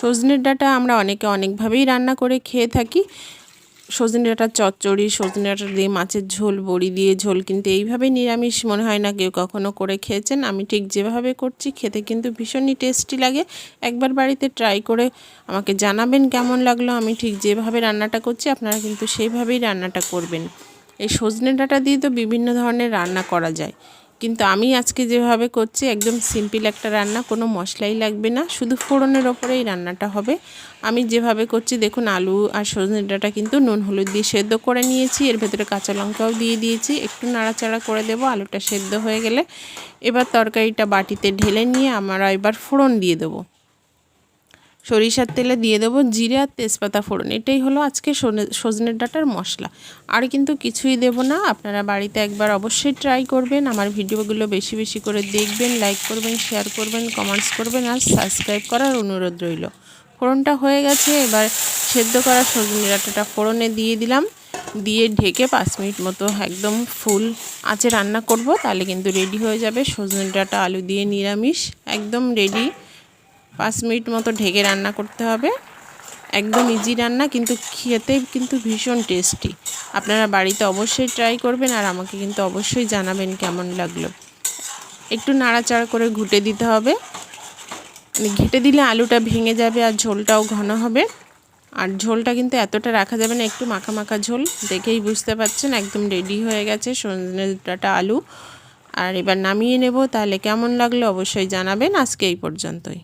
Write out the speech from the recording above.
সজনের ডাঁটা আমরা অনেকে অনেকভাবেই রান্না করে খেয়ে থাকি। সজনে ডাঁটার চচ্চড়ি, সজনে ডাঁটা দিয়ে মাছের ঝোল, বড়ি দিয়ে ঝোল, কিন্তু এইভাবে নিরামিষ মনে হয় না কেউ কখনো করে খেয়েছেন। আমি ঠিক যেভাবে করছি খেতে কিন্তু ভীষণই টেস্টি লাগে। একবার বাড়িতে ট্রাই করে আমাকে জানাবেন কেমন লাগলো। আমি ঠিক যেভাবে রান্নাটা করছি আপনারা কিন্তু সেইভাবেই রান্নাটা করবেন। এই সজনে ডাঁটা দিয়ে তো বিভিন্ন ধরনের রান্না করা যায়, কিন্তু আমি আজকে যেভাবে করছি একদম সিম্পল একটা রান্না, কোনো মশলাই লাগবে না, শুধু ফোড়নের ওপরেই রান্নাটা হবে। আমি যেভাবে করছি দেখুন, আলু আর সজনে ডাঁটা কিন্তু নুন হলুদ দিয়ে সেদ্ধ করে নিয়েছি, এর ভেতরে কাঁচা লঙ্কাও দিয়ে দিয়েছি, একটু নাড়াচাড়া করে দেব। আলুটা সেদ্ধ হয়ে গেলে এবার তরকারিটা বাটিতে ঢেলে নিয়ে আমরা এবার ফোড়ন দিয়ে দেবো। সরিষার তেলে দিয়ে দেবো জিরে আর তেজপাতা ফোড়ন। এটাই হলো আজকে সজনের ডাঁটার মশলা, আর কিন্তু কিছুই দেব না। আপনারা বাড়িতে একবার অবশ্যই ট্রাই করবেন। আমার ভিডিওগুলো বেশি বেশি করে দেখবেন, লাইক করবেন, শেয়ার করবেন, কমেন্টস করবেন আর সাবস্ক্রাইব করার অনুরোধ রইল। ফোড়নটা হয়ে গেছে, এবার সেদ্ধ করা সজনে ডাঁটাটা ফোড়নে দিয়ে দিলাম, দিয়ে ঢেকে 5 মিনিট মতো একদম ফুল আঁচে রান্না করব, তাহলে কিন্তু রেডি হয়ে যাবে সজনে ডাঁটা আলু দিয়ে নিরামিষ, একদম রেডি। 5 মিনিট মতো ঢেকে রান্না করতে হবে, একদম ইজি রান্না, কিন্তু খেতে কিন্তু ভীষণ টেস্টি। আপনারা বাড়িতে অবশ্যই ট্রাই করবেন আর আমাকে কিন্তু অবশ্যই জানাবেন কেমন লাগলো। একটু নাড়াচাড়া করে ঘুটে দিতে হবে, ঘেটে দিলে আলুটা ভেঙে যাবে আর ঝোলটাও ঘন হবে। আর ঝোলটা কিন্তু এতটা রাখা যাবে না, একটু মাখা মাখা ঝোল, দেখেই বুঝতে পারছেন একদম রেডি হয়ে গেছে সজনে ডাঁটা আলু। আর এবার নামিয়ে নেব। তাহলে কেমন লাগলো অবশ্যই জানাবেন। আজকে এই পর্যন্তই।